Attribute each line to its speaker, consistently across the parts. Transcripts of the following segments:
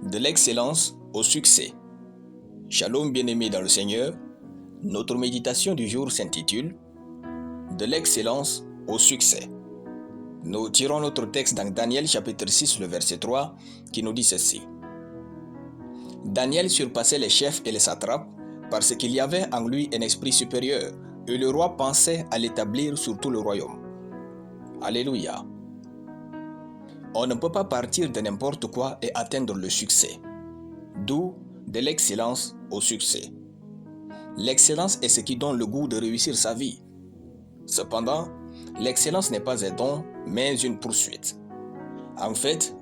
Speaker 1: De l'excellence au succès. Shalom bien-aimés dans le Seigneur, notre méditation du jour s'intitule « De l'excellence au succès ». Nous tirons notre texte dans Daniel chapitre 6, le verset 3, qui nous dit ceci. Daniel surpassait les chefs et les satrapes parce qu'il y avait en lui un esprit supérieur et le roi pensait à l'établir sur tout le royaume. Alléluia. On ne peut pas partir de n'importe quoi et atteindre le succès. D'où de l'excellence au succès. L'excellence est ce qui donne le goût de réussir sa vie. Cependant, l'excellence n'est pas un don, mais une poursuite. En fait,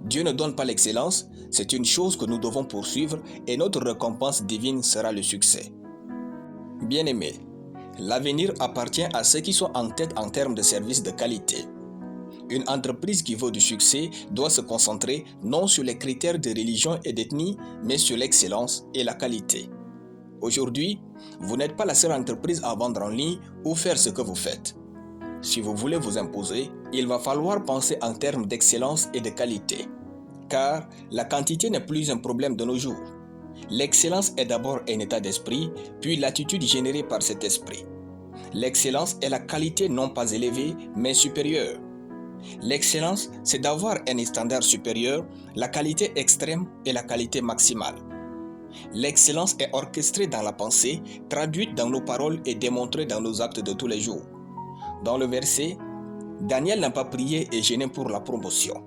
Speaker 1: Dieu ne donne pas l'excellence, c'est une chose que nous devons poursuivre et notre récompense divine sera le succès. Bien-aimés, l'avenir appartient à ceux qui sont en tête en termes de services de qualité. Une entreprise qui veut du succès doit se concentrer non sur les critères de religion et d'ethnie, mais sur l'excellence et la qualité. Aujourd'hui, vous n'êtes pas la seule entreprise à vendre en ligne ou faire ce que vous faites. Si vous voulez vous imposer, il va falloir penser en termes d'excellence et de qualité. Car la quantité n'est plus un problème de nos jours. L'excellence est d'abord un état d'esprit, puis l'attitude générée par cet esprit. L'excellence est la qualité non pas élevée, mais supérieure. L'excellence, c'est d'avoir un standard supérieur, la qualité extrême et la qualité maximale. L'excellence est orchestrée dans la pensée, traduite dans nos paroles et démontrée dans nos actes de tous les jours. Dans le verset, Daniel n'a pas prié et gêné pour la promotion.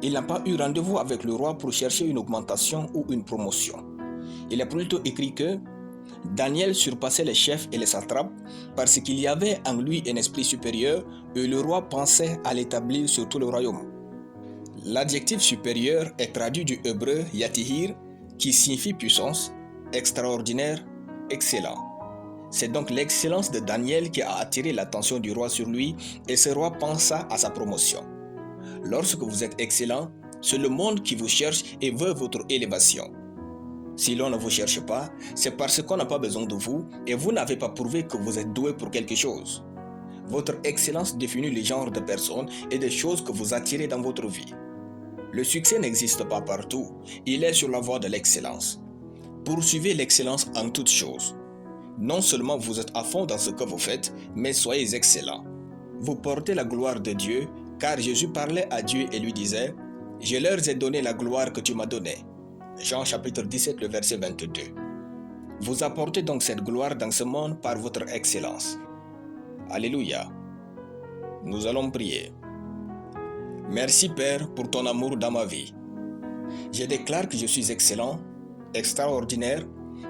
Speaker 1: Il n'a pas eu rendez-vous avec le roi pour chercher une augmentation ou une promotion. Il est plutôt écrit que Daniel surpassait les chefs et les satrapes parce qu'il y avait en lui un esprit supérieur et le roi pensait à l'établir sur tout le royaume. L'adjectif supérieur est traduit du hébreu yatihir qui signifie puissance, extraordinaire, excellent. C'est donc l'excellence de Daniel qui a attiré l'attention du roi sur lui et ce roi pensa à sa promotion. Lorsque vous êtes excellent, c'est le monde qui vous cherche et veut votre élévation. Si l'on ne vous cherche pas, c'est parce qu'on n'a pas besoin de vous et vous n'avez pas prouvé que vous êtes doué pour quelque chose. Votre excellence définit le genre de personnes et des choses que vous attirez dans votre vie. Le succès n'existe pas partout, il est sur la voie de l'excellence. Poursuivez l'excellence en toutes choses. Non seulement vous êtes à fond dans ce que vous faites, mais soyez excellent. Vous portez la gloire de Dieu, car Jésus parlait à Dieu et lui disait « Je leur ai donné la gloire que tu m'as donnée ». Jean chapitre 17, le verset 22. Vous apportez donc cette gloire dans ce monde par votre excellence. Alléluia. Nous allons prier. Merci Père pour ton amour dans ma vie. Je déclare que je suis excellent, extraordinaire,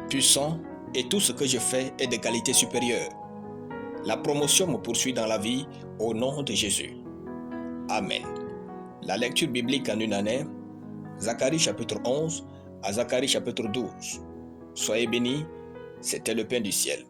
Speaker 1: puissant et tout ce que je fais est de qualité supérieure. La promotion me poursuit dans la vie au nom de Jésus. Amen. La lecture biblique en une année, Zacharie chapitre 11 à Zacharie chapitre 12. Soyez bénis, c'était le pain du ciel.